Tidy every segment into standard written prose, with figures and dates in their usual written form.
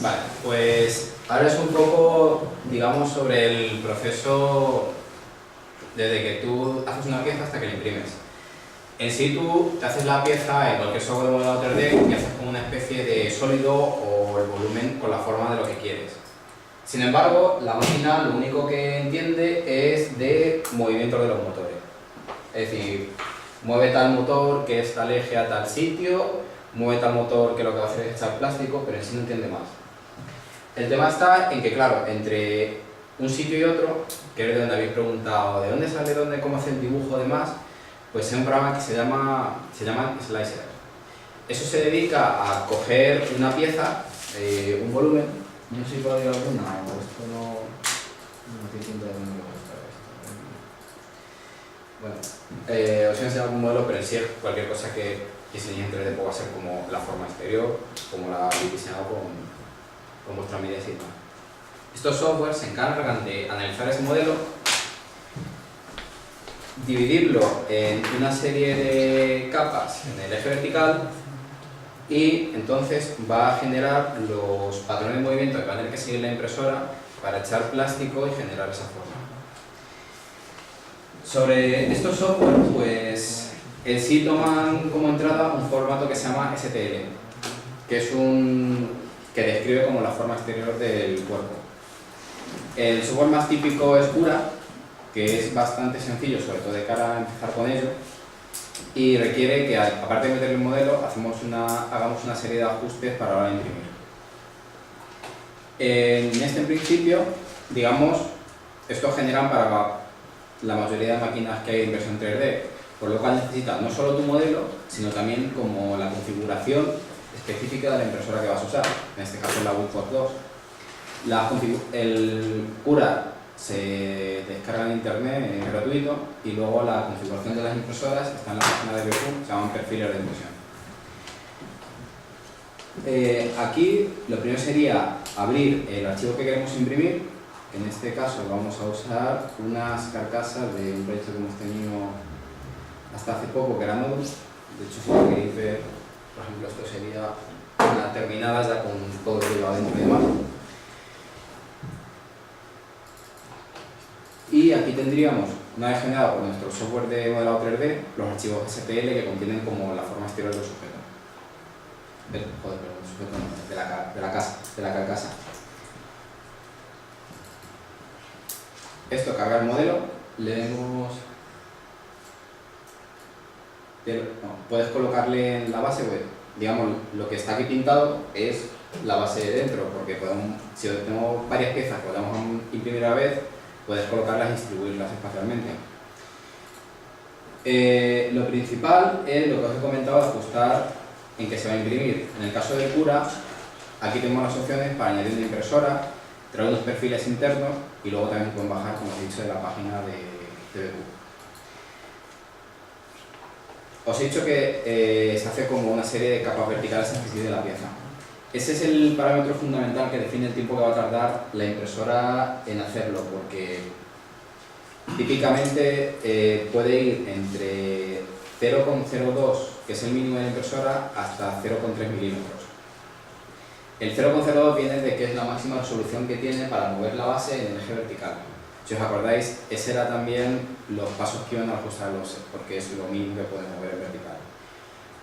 Vale, pues ahora es un poco, digamos, sobre el proceso desde que tú haces una pieza hasta que la imprimes. En sí tú te haces la pieza en cualquier software de modelado 3D y haces como una especie de sólido o el volumen con la forma de lo que quieres. Sin embargo, la máquina lo único que entiende es de movimiento de los motores. Es decir, mueve tal motor que es tal eje a tal sitio, mueve tal motor que lo que va a hacer es echar plástico, pero en sí no entiende más. El tema está en que, claro, entre un sitio y otro, que es de donde habéis preguntado de dónde sale, cómo hace el dibujo y demás, pues es un programa que se llama Slicer. Eso se dedica a coger una pieza, un volumen, no sé si puedo decir alguna, o esto no estoy diciendo de dónde me gusta esto. Bueno, os voy a enseñar algún modelo, pero en sí es cualquier cosa que diseñe en 3D puede ser como la forma exterior, como la habéis diseñado con vuestra medida y demás. Estos softwares se encargan de analizar ese modelo, dividirlo en una serie de capas en el eje vertical y entonces va a generar los patrones de movimiento que va a tener que seguir la impresora para echar plástico y generar esa forma. Sobre estos softwares, pues en sí toman como entrada un formato que se llama STL, que es que describe como la forma exterior del cuerpo. El software más típico es Cura, que es bastante sencillo, sobre todo de cara a empezar con ello, y requiere que, aparte de meter el modelo, hagamos una serie de ajustes para ahora imprimir. En principio, digamos, esto generan para la mayoría de máquinas que hay de impresión 3D, por lo cual necesitas no solo tu modelo, sino también como la configuración específica de la impresora que vas a usar, en este caso la Woodforce 2. El Cura se descarga en internet, es gratuito, y luego la configuración de las impresoras está en la página de Beppu, se llaman perfiles de impresión. Aquí lo primero sería abrir el archivo que queremos imprimir. En este caso vamos a usar unas carcasas de un proyecto que hemos tenido hasta hace poco, que era Nodus. De hecho, si lo queréis ver, por ejemplo, esto sería una terminada ya con todo lo que lleva dentro y demás. Y aquí tendríamos, una vez generado por nuestro software de modelado 3D, los archivos STL que contienen como la forma exterior del sujeto. De la carcasa. Esto carga el modelo, puedes colocarle en la base, pues, digamos, lo que está aquí pintado es la base de dentro, porque si tenemos varias piezas que podemos imprimir a la vez, puedes colocarlas y distribuirlas espacialmente. Lo principal es lo que os he comentado, ajustar en qué se va a imprimir. En el caso de Cura, aquí tenemos las opciones para añadir una impresora, traer unos perfiles internos y luego también pueden bajar, como os he dicho, de la página de Beppu. Os he dicho que se hace como una serie de capas verticales en que de la pieza. Ese es el parámetro fundamental que define el tiempo que va a tardar la impresora en hacerlo, porque típicamente puede ir entre 0,02, que es el mínimo de la impresora, hasta 0,3 milímetros. El 0,02 viene de que es la máxima resolución que tiene para mover la base en el eje vertical. Si os acordáis, ese era también los pasos que iban a ajustar el offset, porque es lo mínimo que puede mover en vertical.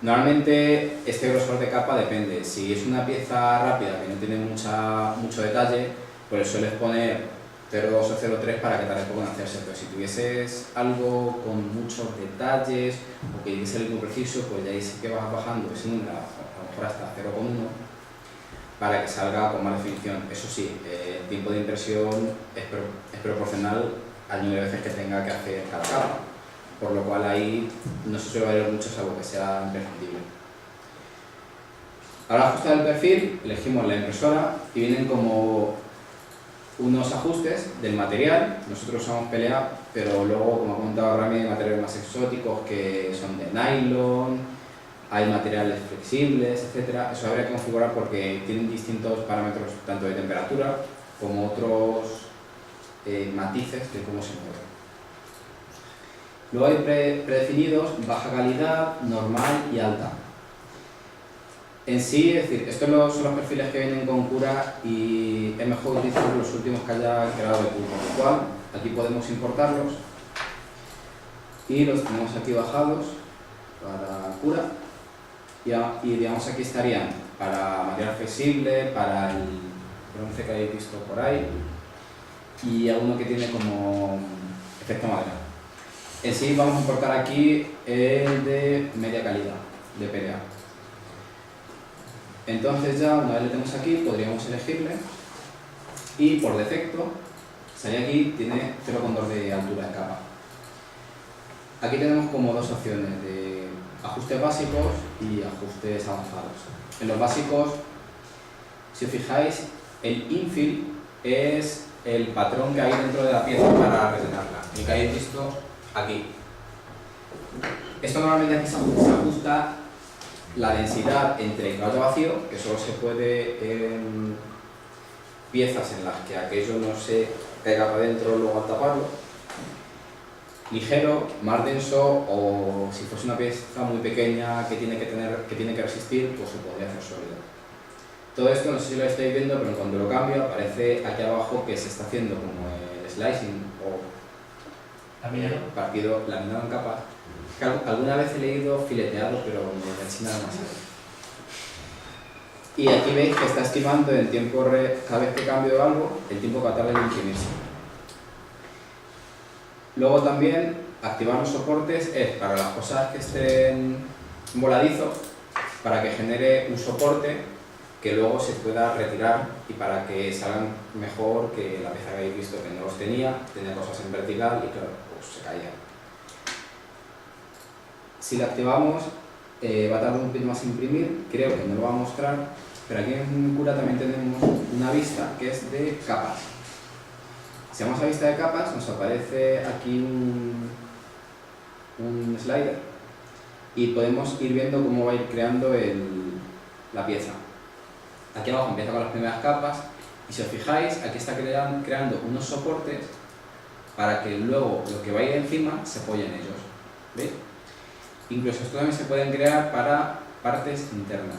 Normalmente este grosor de capa depende. Si es una pieza rápida que no tiene mucho detalle, pues sueles poner 0,2 o 0,3 para que tarde poco en hacerse, pero si tuvieses algo con muchos detalles o que quieres ser muy preciso, pues ya ahí sí que vas bajando ese número, a lo mejor hasta 0,1, para que salga con más definición. Eso sí, el tiempo de impresión es proporcional al número de veces que tenga que hacer cada capa, por lo cual ahí no se suele variar mucho salvo que sea imprescindible. Ahora, ajustar el perfil, elegimos la impresora y vienen como unos ajustes del material. Nosotros usamos PLA, pero luego, como ha comentado Rami, hay materiales más exóticos que son de nylon, hay materiales flexibles, etc. Eso habría que configurar porque tienen distintos parámetros tanto de temperatura como otros matices de cómo se mueve. Luego hay predefinidos baja calidad, normal y alta. En sí, es decir, estos son los perfiles que vienen con Cura y es mejor utilizar los últimos que haya creado de Cura, con lo cual aquí podemos importarlos y los tenemos aquí bajados para Cura y digamos aquí estarían para material flexible, para el bronce que habéis visto por ahí y alguno que tiene como efecto madera. En sí vamos a importar aquí el de media calidad, de PLA. Entonces ya una vez le tenemos aquí podríamos elegirle y por defecto sale aquí, tiene 0,2 de altura de capa. Aquí tenemos como dos opciones de ajustes básicos y ajustes avanzados. En los básicos, si os fijáis, el infill es el patrón que hay dentro de la pieza para rellenarla, el que habéis visto aquí. Esto normalmente aquí se ajusta la densidad entre el caballo vacío, que solo se puede en piezas en las que aquello no se pega para adentro luego al taparlo, ligero, más denso o si fuese una pieza muy pequeña que tiene que resistir, pues se podría hacer sólido. Todo esto no sé si lo estáis viendo, pero cuando lo cambio aparece aquí abajo que se está haciendo como el slicing o partido laminado en capas. Alguna vez he leído fileteado, pero me enchina demasiado. Y aquí veis que está estimando en tiempo cada vez que cambio algo, el tiempo que tarda en imprimirse. Luego también activar los soportes es para las cosas que estén voladizos, para que genere un soporte que luego se pueda retirar y para que salgan mejor que la pieza que habéis visto que no los tenía cosas en vertical y claro, pues se caía. Si la activamos va a tardar un poquito más en imprimir, creo que no lo va a mostrar, pero aquí en Cura también tenemos una vista que es de capas. Si vamos a vista de capas nos aparece aquí un slider y podemos ir viendo cómo va a ir creando la pieza. Aquí abajo empieza con las primeras capas y si os fijáis aquí está creando unos soportes para que luego lo que va a ir encima se apoye en ellos. ¿Veis? Incluso esto también se pueden crear para partes internas,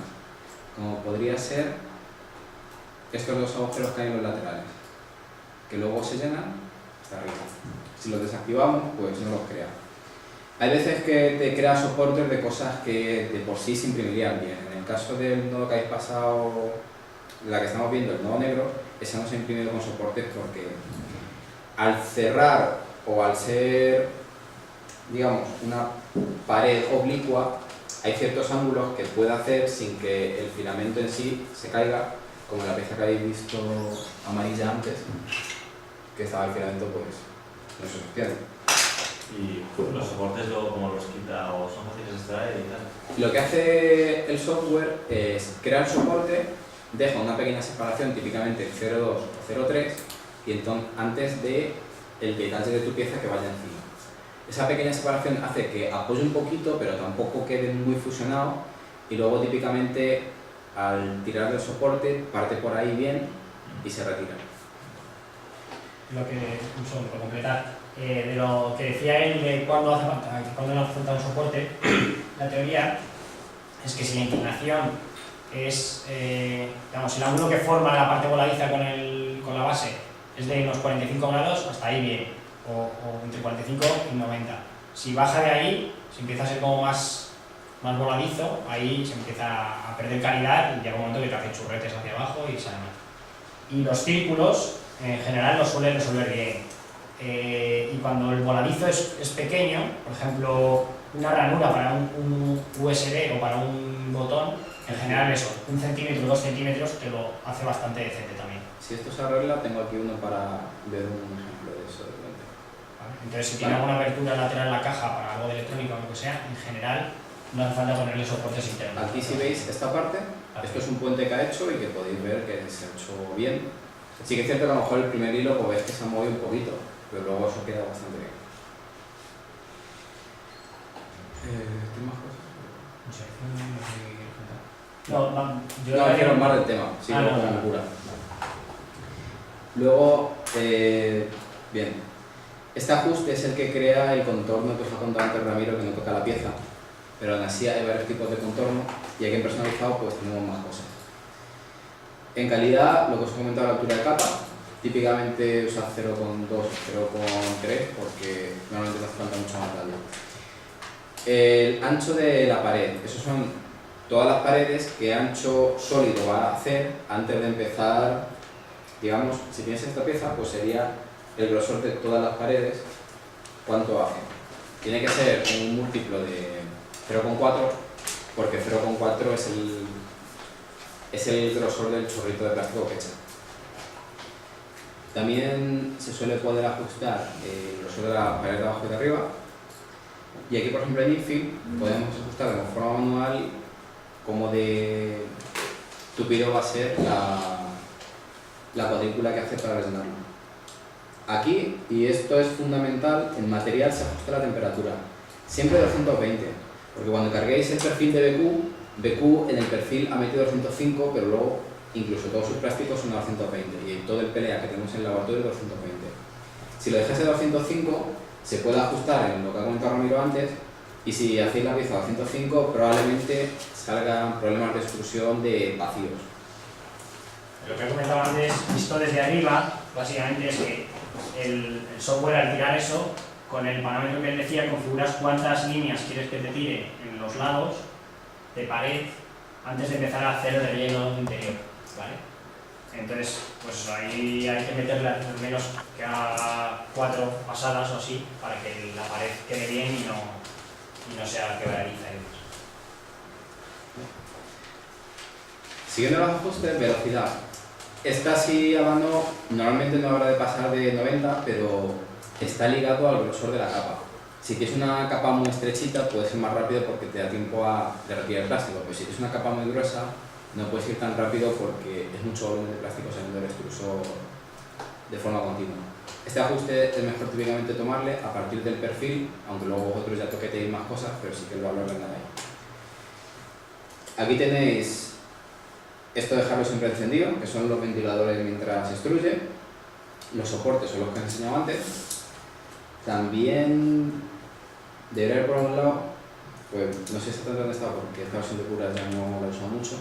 como podría ser estos dos agujeros que hay en los laterales, que luego se llenan hasta arriba. Si los desactivamos, pues no los crea. Hay veces que te crea soportes de cosas que de por sí se imprimirían bien. En el caso del nodo que habéis pasado, la que estamos viendo, el nodo negro, esa no se ha imprimido con soportes porque al cerrar o al ser, digamos, una pared oblicua, hay ciertos ángulos que puede hacer sin que el filamento en sí se caiga, como la pieza que habéis visto amarilla antes, que estaba el filamento pues no se sostiene. ¿Y los soportes luego cómo los quita o son fáciles de extraer y tal? Lo que hace el software es crear el soporte, deja una pequeña separación, típicamente 0,2 o 0,3, y entonces antes de el detalle de tu pieza que vaya encima. Esa pequeña separación hace que apoye un poquito, pero tampoco quede muy fusionado, y luego típicamente al tirar del soporte parte por ahí bien y se retira. Por completar, de lo que decía él de cuándo hace falta, cuándo no hace falta un soporte, la teoría es que si la inclinación es, digamos, el ángulo que forma la parte voladiza con la base es de unos 45 grados, hasta ahí bien, o entre 45 y 90. Si baja de ahí, si empieza a ser como más voladizo, ahí se empieza a perder calidad y llega un momento que te hace churretes hacia abajo y sale mal. Y los círculos, en general, los suele resolver bien. Y cuando el voladizo es pequeño, por ejemplo, una ranura para un USB o para un botón, en general eso, 1 centímetro, 2 centímetros, te lo hace bastante decente también. Si esto se arregla, tengo aquí uno para ver un ejemplo de eso. ¿Vale? Entonces, si tiene alguna abertura lateral en la caja para algo de electrónico o lo que sea, en general no hace falta ponerle soportes internos. Aquí si veis esta parte, esto es un puente que ha hecho y que podéis ver que se ha hecho bien. Sí que es cierto que a lo mejor el primer hilo pues, ves que se ha movido un poquito, pero luego eso queda bastante bien. ¿Tienes más cosas? No, No, quiero más del tema, sigo con la locura. Luego, bien, este ajuste es el que crea el contorno que os ha contado antes Ramiro, que no toca la pieza. pero aún así hay varios tipos de contorno y aquí en personalizado pues tenemos más cosas. En calidad, lo que os he comentado, la altura de capa, típicamente usa 0,2 o 0,3 porque normalmente nos falta mucho más radio. El ancho de la pared, esos son todas las paredes que ancho sólido va a hacer antes de empezar, digamos, si tienes esta pieza, pues sería el grosor de todas las paredes, cuánto hace. Tiene que ser un múltiplo de 0,4 porque 0,4 es el grosor del chorrito de plástico que echa. También se suele poder ajustar el grosor de la pared de abajo y de arriba. Y aquí, por ejemplo, en Infill podemos ajustar de forma manual cómo de tupido va a ser la cuadrícula que hace para rellenarlo. Aquí, y esto es fundamental, en material se ajusta la temperatura, siempre 220, porque cuando carguéis el perfil de BQ en el perfil ha metido 205, pero luego incluso todos sus plásticos son a 220 y todo el PLA que tenemos en el laboratorio es 220. Si lo dejáis a 205, se puede ajustar en lo que ha comentado Ramiro antes, y si hacéis la pieza a 205, probablemente salgan problemas de extrusión de vacíos. Lo que he comentado antes, visto desde arriba, básicamente es que el software, al tirar eso, con el parámetro que él decía, configuras cuántas líneas quieres que te tire en los lados de pared antes de empezar a hacer el relleno interior, ¿vale? Entonces, pues ahí hay que meterle al menos que haga 4 pasadas o así para que la pared quede bien y no sea quebradiza. Siguiendo los ajustes, velocidad. Esta sí a mano normalmente no habrá de pasar de 90, pero está ligado al grosor de la capa. Si tienes una capa muy estrechita puede ser más rápido porque te da tiempo a derretir el plástico, pero si tienes una capa muy gruesa no puedes ir tan rápido porque es mucho volumen de plástico saliendo del extrusor de forma continua. Este ajuste es mejor típicamente tomarle a partir del perfil, aunque luego vosotros ya toqueteis más cosas, pero sí que el valor venga de ahí. Aquí tenéis esto, dejarlo siempre encendido, que son los ventiladores mientras se extruye. Los soportes son los que os he enseñado antes. También debería haber por un lado, pues no sé exactamente dónde está porque esta versión de curas ya no la he usado mucho,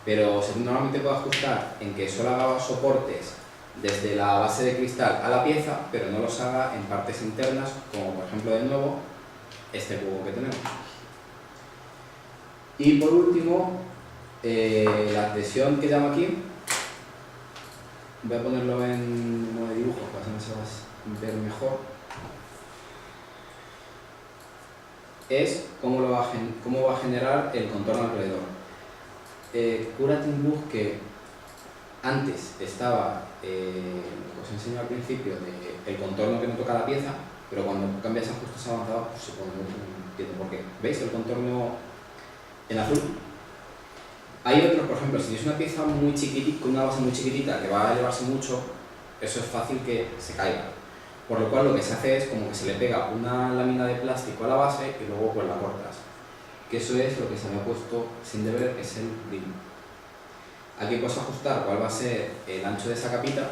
pero normalmente puedo ajustar en que solo haga soportes desde la base de cristal a la pieza, pero no los haga en partes internas, como por ejemplo de nuevo este cubo que tenemos. Y por último, la adhesión que llamo aquí, voy a ponerlo en modo de dibujo para que se va a ver mejor, es cómo va a generar el contorno alrededor. Curatin Bug, que antes estaba, os enseño al principio, el contorno que no toca la pieza, pero cuando cambias ajustes avanzados pues se pone, no entiendo por qué. ¿Veis el contorno en azul? Hay otros, por ejemplo, si tienes una pieza muy chiquitita, con una base muy chiquitita que va a elevarse mucho, eso es fácil que se caiga. Por lo cual lo que se hace es como que se le pega una lámina de plástico a la base y luego pues la cortas. Que eso es lo que se me ha puesto sin deber, es el brim. Aquí puedes ajustar cuál va a ser el ancho de esa capita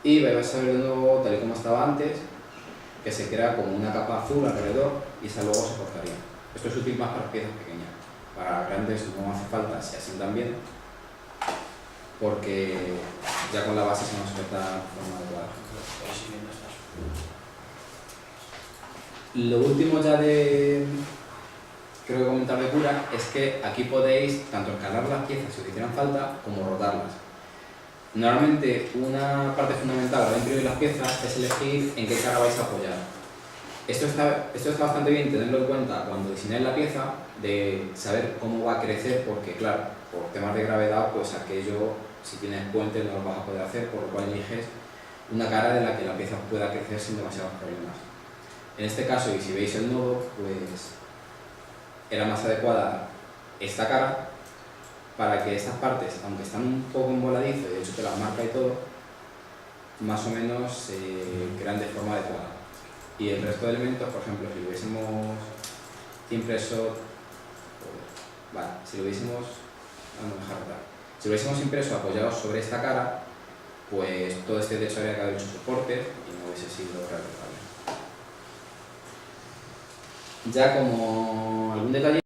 y vais a ver de nuevo, tal y como estaba antes, que se crea como una capa azul alrededor y esa luego se cortaría. Esto es útil más para piezas pequeñas. Para grandes no hace falta, si así también, porque ya con la base se nos sujeta de forma adecuada. Lo último ya de, creo que comentar de cura, es que aquí podéis tanto escalar las piezas si os hicieran falta, como rodarlas. Normalmente una parte fundamental a la hora de imprimir las piezas es elegir en qué cara vais a apoyar. Esto está bastante bien tenerlo en cuenta cuando diseñáis la pieza, de saber cómo va a crecer, porque claro, por temas de gravedad, pues aquello, si tienes puentes no lo vas a poder hacer, por lo cual eliges una cara de la que la pieza pueda crecer sin demasiados problemas. En este caso, y si veis el nodo, pues era más adecuada esta cara para que estas partes, aunque están un poco emboladizas, y de hecho te las marca y todo, más o menos se crean de forma adecuada. Y el resto de elementos, por ejemplo, si lo hubiésemos impreso, si lo hubiésemos impreso apoyado sobre esta cara, pues todo este techo habría quedado hecho soportes y no hubiese sido realizable. Ya como algún detalle.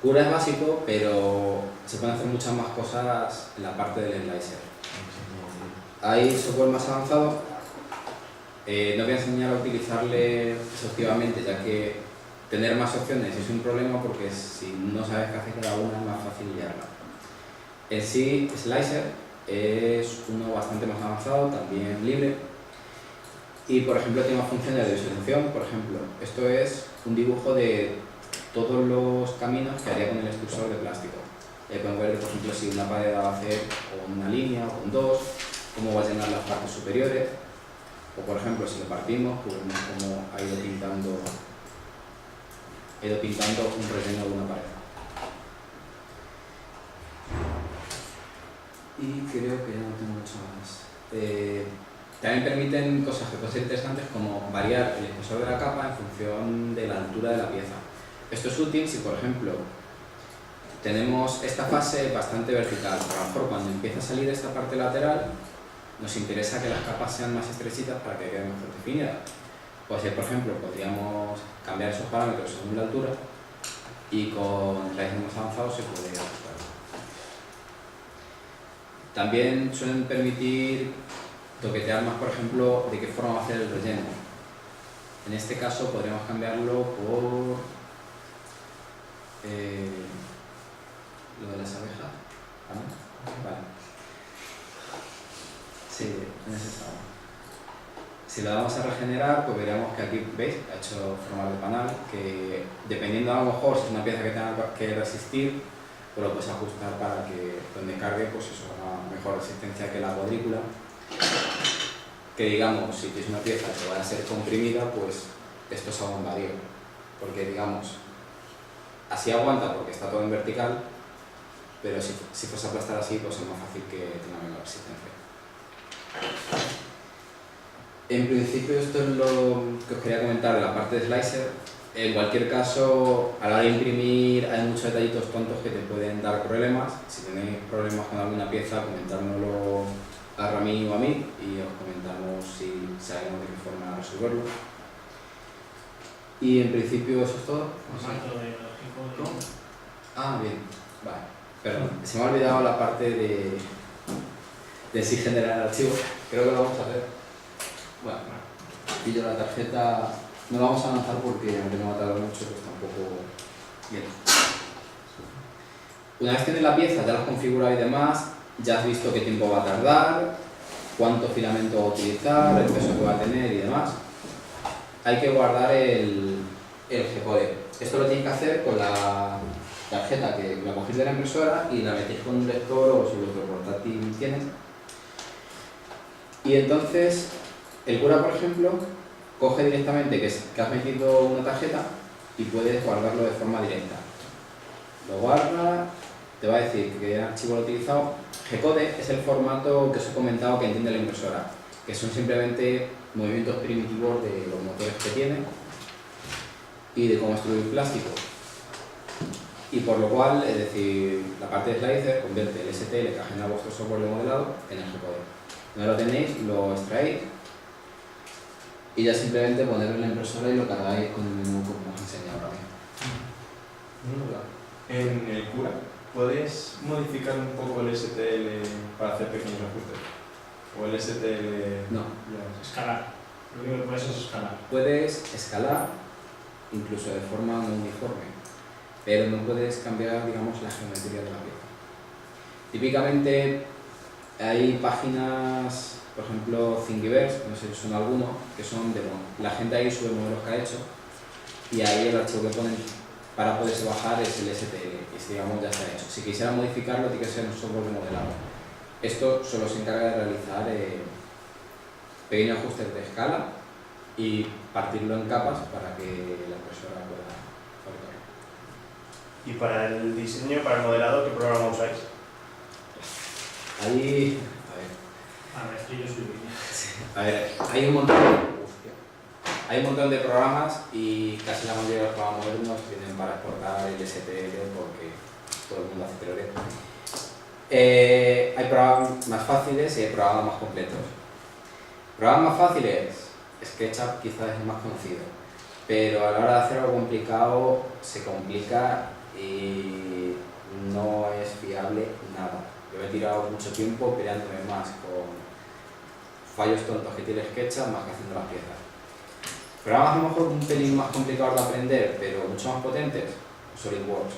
Cura es básico, pero se pueden hacer muchas más cosas en la parte del slicer. Hay software más avanzado. No voy a enseñar a utilizarle exhaustivamente, ya que tener más opciones es un problema, porque si no sabes qué hace cada una es más fácil liarla. En sí, Slicer es uno bastante más avanzado, también libre, y por ejemplo tiene más funciones de visualización. Por ejemplo, esto es un dibujo de todos los caminos que haría con el extrusor de plástico. Podemos ver, por ejemplo, si una pared va a hacer con una línea o con dos, cómo va a llenar las partes superiores, o por ejemplo si lo partimos, pues vemos cómo ha ido pintando un relleno de una pared. Y creo que ya no tengo mucho más. También permiten cosas que pueden ser interesantes, como variar el espesor de la capa en función de la altura de la pieza. Esto es útil si, por ejemplo, tenemos esta fase bastante vertical. A lo mejor cuando empieza a salir esta parte lateral, nos interesa que las capas sean más estrechitas para que queden mejor definidas. Pues, por ejemplo, podríamos cambiar esos parámetros según la altura, y con slices más avanzados se puede ajustar. También suelen permitir toquetear más, por ejemplo, de qué forma va a hacer el relleno. En este caso podríamos cambiarlo por lo de las abejas. ¿Vale? Vale. Sí, en ese estado. Si lo damos a regenerar, pues veremos que aquí, ¿veis? Ha hecho forma de panal, que dependiendo a lo mejor si es una pieza que tenga que resistir, pues lo puedes ajustar para que donde cargue, pues eso, una mejor resistencia que la cuadrícula. Que digamos, si tienes una pieza que va a ser comprimida, pues esto es algo varío, porque digamos, así aguanta porque está todo en vertical, pero si fuese a aplastar así, pues es más fácil que tenga menor resistencia. En principio esto es lo que os quería comentar de la parte de slicer. En cualquier caso, a la hora de imprimir hay muchos detallitos tontos que te pueden dar problemas. Si tenéis problemas con alguna pieza, comentárnoslo a Rami o a mí y os comentamos si sabemos de qué forma resolverlo. Y en principio eso es todo. No sé. ¿Cómo? Ah, bien, vale. Perdón, se me ha olvidado la parte de si generar archivos. Creo que lo vamos a hacer. Bueno, pillo la tarjeta. No la vamos a lanzar porque aunque no va a tardar mucho, pues tampoco. Bien. Una vez tienes la pieza, ya la has configurado y demás, ya has visto qué tiempo va a tardar, cuánto filamento va a utilizar, el peso que va a tener y demás. Hay que guardar el G-code. Esto lo tienes que hacer con la tarjeta que la cogéis de la impresora y la metéis con un lector o si vuestro portátil tienes. Y entonces, el cura, por ejemplo, coge directamente que has metido una tarjeta y puedes guardarlo de forma directa. Lo guarda, te va a decir qué archivo lo ha utilizado. G-code es el formato que os he comentado que entiende la impresora, que son simplemente movimientos primitivos de los motores que tiene y de cómo extruir plástico. Y por lo cual, es decir, la parte de slicer convierte el STL que ajena a vuestro software de modelado en el G-code. Una vez lo tenéis, lo extraéis y ya simplemente ponerlo en la impresora y lo cargáis con el menú como os he enseñado ahora mismo. En el cura, ¿puedes modificar un poco el STL para hacer pequeños ajustes? ¿O el STL...? No. Escalar. Lo único que puedes es escalar. Puedes escalar, incluso de forma no uniforme, pero no puedes cambiar, digamos, la geometría de la pieza. Típicamente hay páginas, por ejemplo, Thingiverse, no sé si son algunos, que son de, bueno, la gente ahí sube modelos que ha hecho y ahí el archivo que ponen para poderse bajar es el STL, y digamos ya está hecho. Si quisiera modificarlo, tiene que ser un software de modelado. Esto solo se encarga de realizar pequeños ajustes de escala y partirlo en capas para que la impresora pueda fabricarlo. Y para el diseño, para el modelado, ¿qué programa usáis? Ahí, a ver, hay un montón de programas y casi la mayoría de los programas modernos vienen para exportar el STL porque todo el mundo hace teoría. Hay programas más fáciles y hay programas más completos. Programas más fáciles, SketchUp quizás es el más conocido. pero a la hora de hacer algo complicado se complica y no es fiable nada. Yo he tirado mucho tiempo peleándome más con fallos tontos que tiene SketchUp más que haciendo las piezas. Programas a lo mejor un pelín más complicados de aprender, pero mucho más potentes, SolidWorks.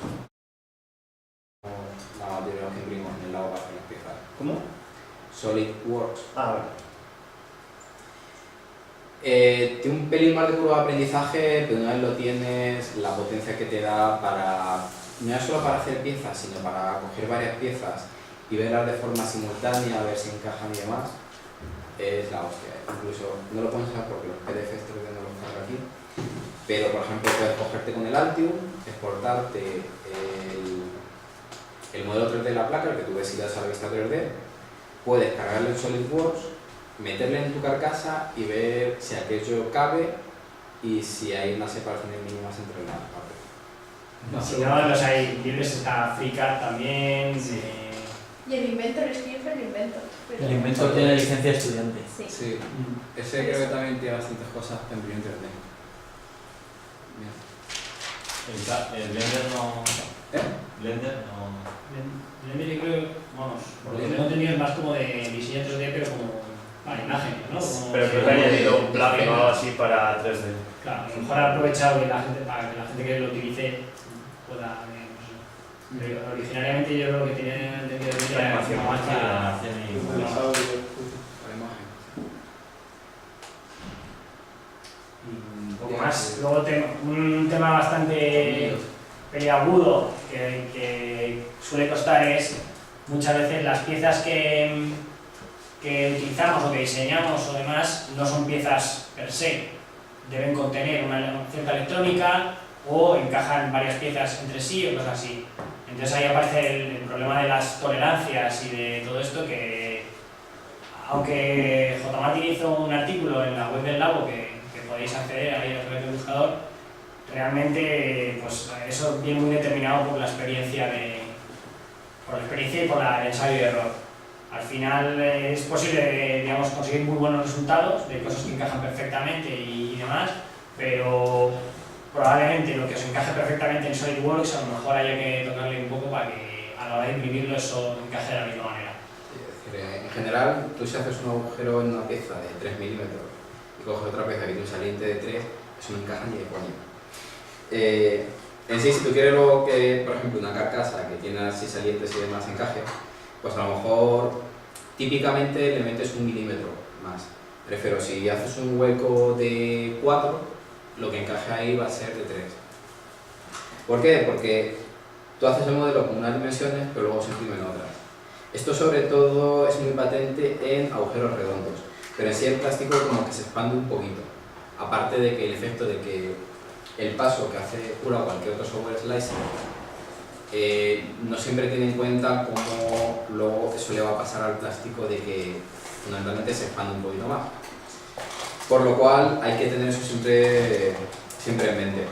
La mayoría de los que imprimimos en el lado para hacer las piezas. ¿Cómo? SolidWorks. Ah, vale. Tiene un pelín más de curva de aprendizaje, pero una vez lo tienes, la potencia que te da para, no es solo para hacer piezas, sino para coger varias piezas y verlas de forma simultánea, a ver si encajan y demás, es la hostia. Incluso no lo puedes usar porque los PDFs te no los cargo aquí, pero por ejemplo puedes cogerte con el Altium, exportarte el modelo 3D de la placa, el que tú ves si das a la vista 3D, puedes cargarle en SolidWorks, meterle en tu carcasa y ver si aquello cabe y si hay unas separaciones mínimas entre las partes. Si no, los hay libres, está FreeCAD también. Y el Inventor, es que yo uso el Inventor. pero- El Inventor tiene licencia de estudiante. Sí. Sí, ese creo que también tiene bastantes cosas en imprimir 3D. Bien. El Blender no... ¿Eh? Blender no... Blender yo creo, vamos, por lo que tengo entendido es más como de diseño 3D, pero como para imágenes, ¿no? Como Pero creo que ha añadido un plugin o algo así para 3D. Claro, a lo mejor ha aprovechado que la gente, para que la gente que lo utilice pueda, no sé. Pero originariamente yo lo que tenía entendido de La era animación, como más Sí, para... la animación y... La imagen. Un poco más. Luego un tema bastante peliagudo que suele costar es muchas veces las piezas que utilizamos o que diseñamos o demás no son piezas per se, deben contener una cierta electrónica o encajan varias piezas entre sí o cosas así. Entonces ahí aparece el problema de las tolerancias y de todo esto que, aunque JMatic hizo un artículo en la web del Labo que podéis acceder ahí a través del buscador, realmente pues eso viene muy determinado por la experiencia y por el ensayo y error. Al final es posible, digamos, conseguir muy buenos resultados de cosas que encajan perfectamente y demás, pero probablemente lo que os encaje perfectamente en SolidWorks a lo mejor haya que tocarle un poco para que a la hora de imprimirlo eso encaje de la misma manera. Es decir, en general, tú si haces un agujero en una pieza de 3 milímetros y coges otra pieza que tiene un saliente de 3, eso no encaja ni de coño. En sí, si tú quieres luego que, por ejemplo, una carcasa que tiene así salientes y demás encaje, pues a lo mejor típicamente le metes 1 milímetro más. Prefiero, si haces un hueco de 4, lo que encaje ahí va a ser de 3. ¿Por qué? Porque tú haces el modelo con unas dimensiones, pero luego se imprimen otras. Esto sobre todo es muy patente en agujeros redondos, pero en sí el plástico como que se expande un poquito. Aparte de que el efecto de que el paso que hace Cura o cualquier otro software slicer no siempre tiene en cuenta cómo luego eso le va a pasar al plástico de que fundamentalmente se expande un poquito más. Por lo cual hay que tener eso siempre en mente.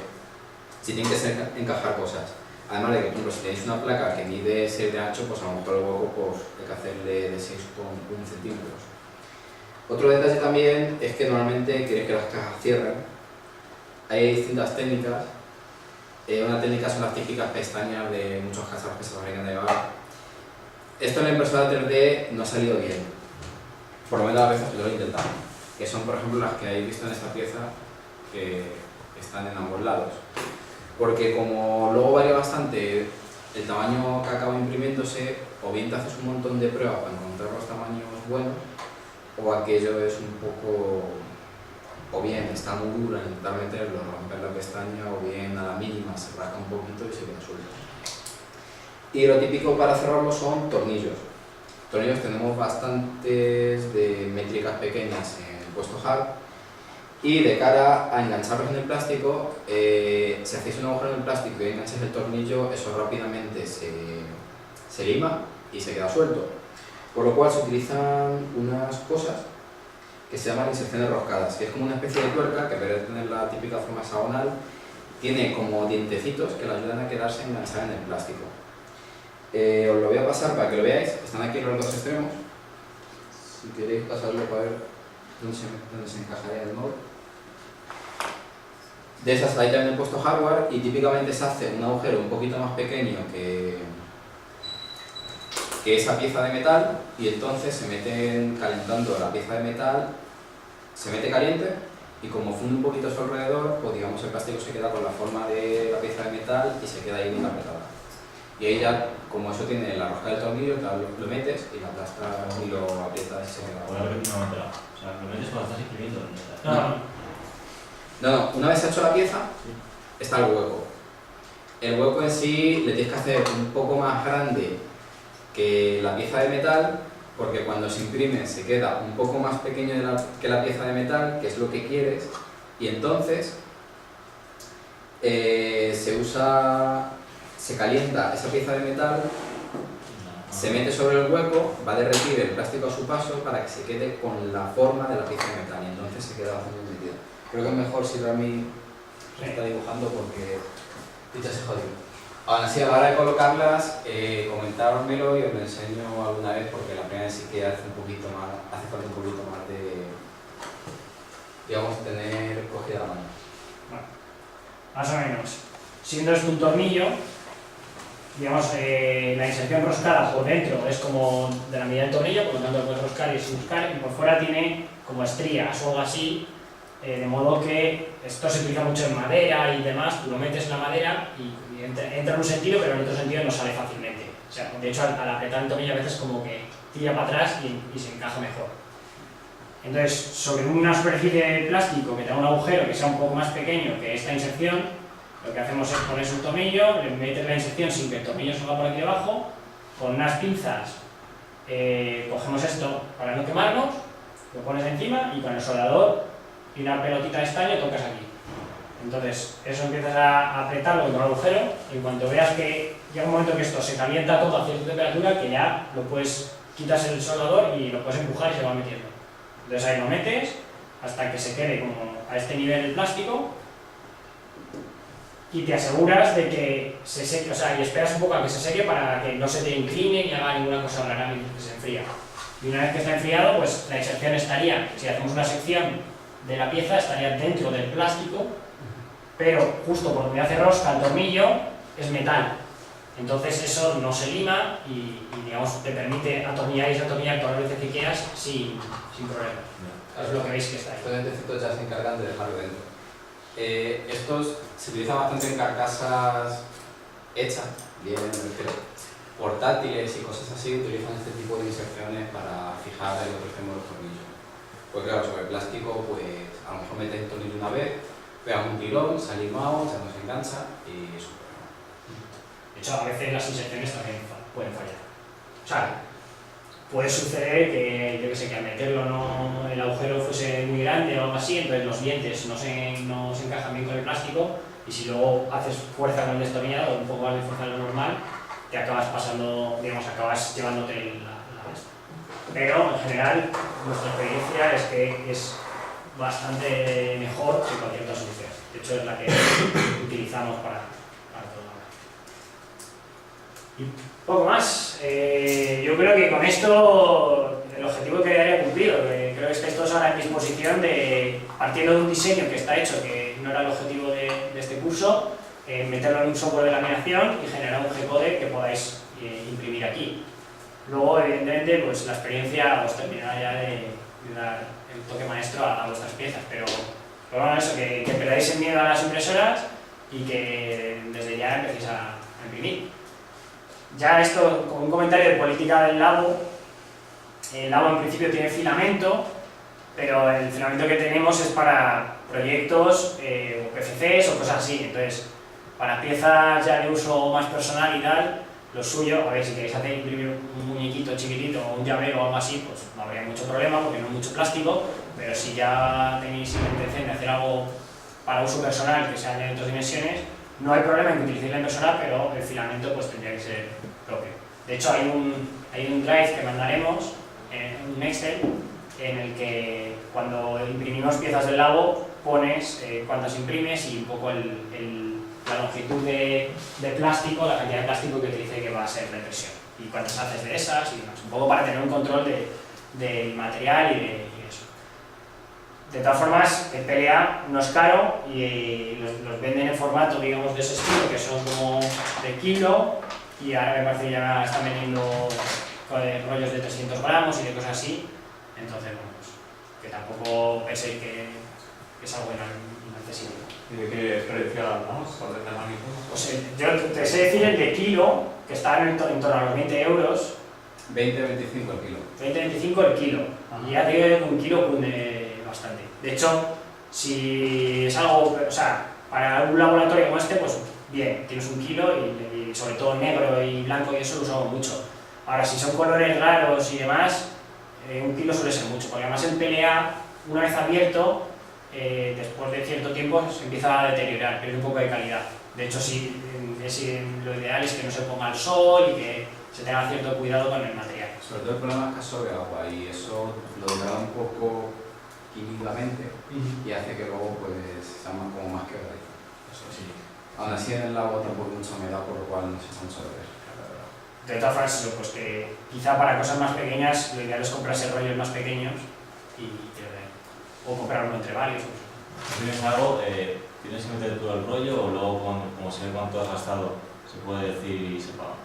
Si tienen que encajar cosas. Además de que, por ejemplo, si tenéis una placa que mide 6 de ancho, pues a lo mejor el hueco pues, hay que hacerle de 6,1 centímetros. Otro detalle también es que normalmente queréis que las cajas cierren. Hay distintas técnicas. Una técnica son las típicas pestañas de muchos casos que se fabrican de llevar. Esto en la impresora 3D no ha salido bien. Por lo menos a veces lo he intentado. Que son, por ejemplo, las que habéis visto en esta pieza que están en ambos lados. Porque como luego varía bastante el tamaño que acaba imprimiéndose, o bien te haces un montón de pruebas para encontrar los tamaños buenos, o aquello es un poco, o bien está muy duro en intentar meterlo, romper la pestaña, o bien a la mínima se rasca un poquito y se queda suelto. Y lo típico para cerrarlo son tornillos. Tornillos tenemos bastantes de métricas pequeñas en el puesto hard. Y de cara a engancharlos en el plástico, si hacéis un agujero en el plástico y engancháis el tornillo, eso rápidamente se lima y se queda suelto. Por lo cual se utilizan unas cosas que se llaman inserciones roscadas, que es como una especie de tuerca que en vez de tener la típica forma hexagonal, tiene como dientecitos que le ayudan a quedarse enganchada en el plástico. Os lo voy a pasar para que lo veáis, están aquí los dos extremos. Si queréis pasarlo para ver dónde se encajaría el nodo. De esas ahí también he puesto hardware y típicamente se hace un agujero un poquito más pequeño que esa pieza de metal y entonces se meten calentando la pieza de metal, se mete caliente y como funde un poquito a su alrededor, pues digamos el plástico se queda con la forma de la pieza de metal y se queda ahí bien apretada. Y ahí ya, como eso tiene la rosca del tornillo, lo metes y lo aplastas y lo aprietas y se queda. Una vez que no me he enterado. O sea, lo metes cuando estás imprimiendo. No, una vez hecho la pieza, está el hueco. El hueco en sí le tienes que hacer un poco más grande que la pieza de metal, porque cuando se imprime se queda un poco más pequeño que la pieza de metal, que es lo que quieres, y entonces se calienta esa pieza de metal, se mete sobre el hueco, va a derretir el plástico a su paso para que se quede con la forma de la pieza de metal, y entonces se queda bastante bien metido. Creo que es mejor si Rami está dibujando porque dicho se jodido. Aún así, a la hora de colocarlas, comentármelo y os lo enseño alguna vez porque la primera sí que hace falta un poquito más de, digamos, tener cogida la mano. Bueno, más o menos. Siendo esto un tornillo, digamos, la inserción roscada por dentro es como de la medida del tornillo, por lo tanto lo puedes roscar y buscar, y por fuera tiene como estrías o algo así, de modo que esto se utiliza mucho en madera y demás, tú lo metes en la madera y entra en un sentido, pero en otro sentido no sale fácilmente. O sea, de hecho, al apretar el tornillo a veces como que tira para atrás y se encaja mejor. Entonces, sobre una superficie de plástico que tenga un agujero que sea un poco más pequeño que esta inserción, lo que hacemos es poner un tornillo, le metes la inserción sin que el tornillo salga por aquí debajo, con unas pinzas cogemos esto para no quemarnos, lo pones encima y con el soldador y una pelotita de estaño tocas aquí. Entonces, eso empiezas a apretarlo con el agujero y en cuanto veas que llega un momento que esto se calienta todo a cierta temperatura, que ya lo puedes, quitas el soldador y lo puedes empujar y se va metiendo. Entonces ahí lo metes hasta que se quede como a este nivel el plástico y te aseguras de que se seque, o sea, y esperas un poco a que se seque para que no se te incline ni haga ninguna cosa rara que se enfría. Y una vez que está enfriado, pues la inserción estaría, si hacemos una sección de la pieza, estaría dentro del plástico, pero justo por donde hace rosca el tornillo es metal. Entonces eso no se lima y digamos, te permite atornillar y desatornillar todas las veces que quieras sin problema. Es lo que veis que está ahí. Estos lentecitos ya se encargan de dejarlo dentro. Estos se utilizan bastante en carcasas hechas, bien, me refiero, portátiles y cosas así, utilizan este tipo de inserciones para fijar el otro extremo de los tornillos. Pues claro, sobre el plástico, pues a lo mejor metes el tornillo una vez, pegas un tirón, sale limado, ya no se engancha y es un problema. De hecho, a veces las inserciones también pueden fallar. O sea, puede suceder que, yo que sé, que al meterlo el agujero fuese muy grande o algo así, entonces los dientes no se encajan bien con el plástico y si luego haces fuerza con el destornillador, un poco más de fuerza de lo normal, te acabas pasando, digamos, acabas llevándote la Pero en general, nuestra experiencia es que es bastante mejor que cualquier otra solución. De hecho, es la que utilizamos para todo. Y poco más. Yo creo que con esto el objetivo quedaría cumplido. Creo que estáis todos ahora en disposición de, partiendo de un diseño que está hecho, que no era el objetivo de este curso, meterlo en un software de laminación y generar un G-code que podáis imprimir aquí. Luego, evidentemente, pues la experiencia os terminará ya de dar el toque maestro a vuestras piezas, pero bueno, eso, que perdáis el miedo a las impresoras y que desde ya empecéis a imprimir. Ya esto, como un comentario de política del Labo, el Labo en principio tiene filamento, pero el filamento que tenemos es para proyectos o PCCs o cosas así, entonces para piezas ya de uso más personal y tal, lo suyo, a ver, si queréis hacer imprimir un muñequito chiquitito o un llavero o algo así, pues no habría mucho problema porque no es mucho plástico, pero si ya tenéis la intención de hacer algo para uso personal que sea de otras dimensiones, no hay problema en que utilicéis la impresora, pero el filamento pues tendría que ser propio. De hecho, hay un drive que mandaremos, un Excel, en el que cuando imprimimos piezas del Labo pones cuántas imprimes y un poco la longitud de plástico, la cantidad de plástico que utilice que va a ser la impresión y cuántas haces de esas y demás, un poco para tener un control del material y eso. De todas formas, el PLA no es caro y los venden en formato, digamos, de ese estilo, que son como de kilo, y ahora me parece que ya están vendiendo rollos de 300 gramos y de cosas así. Entonces, bueno, pues, que tampoco penséis que es algo inaccesible. ¿Y de qué experiencia hablamos? ¿Orden de magnitud? Pues yo te sé decir el de kilo, que está en torno a los 20 euros, 20-25 el kilo. 20-25 el kilo. Y ya te digo que un kilo cunde bastante. De hecho, si es algo, o sea, para un laboratorio como este, pues bien, tienes un kilo y sobre todo negro y blanco y eso lo usamos mucho. Ahora, si son colores raros y demás, un kilo suele ser mucho, porque además el PLA, una vez abierto, después de cierto tiempo se empieza a deteriorar, pierde un poco de calidad. De hecho, sí, lo ideal es que no se ponga al sol y que se tenga cierto cuidado con el material. Sobre todo el problema es que absorbe agua y eso lo degrada un poco químicamente y hace que luego pues sea como más quebradizo. Eso sí. Aún así en el lago tampoco hay mucha humedad, por lo cual no se echa mucho de ver. De todas formas, eso, pues que quizá para cosas más pequeñas lo ideal es comprarse rollos más pequeños o comprar uno entre varios. ¿Tienes algo? ¿Tienes que meter todo el rollo o luego, como se ve cuánto has gastado, se puede decir y se paga?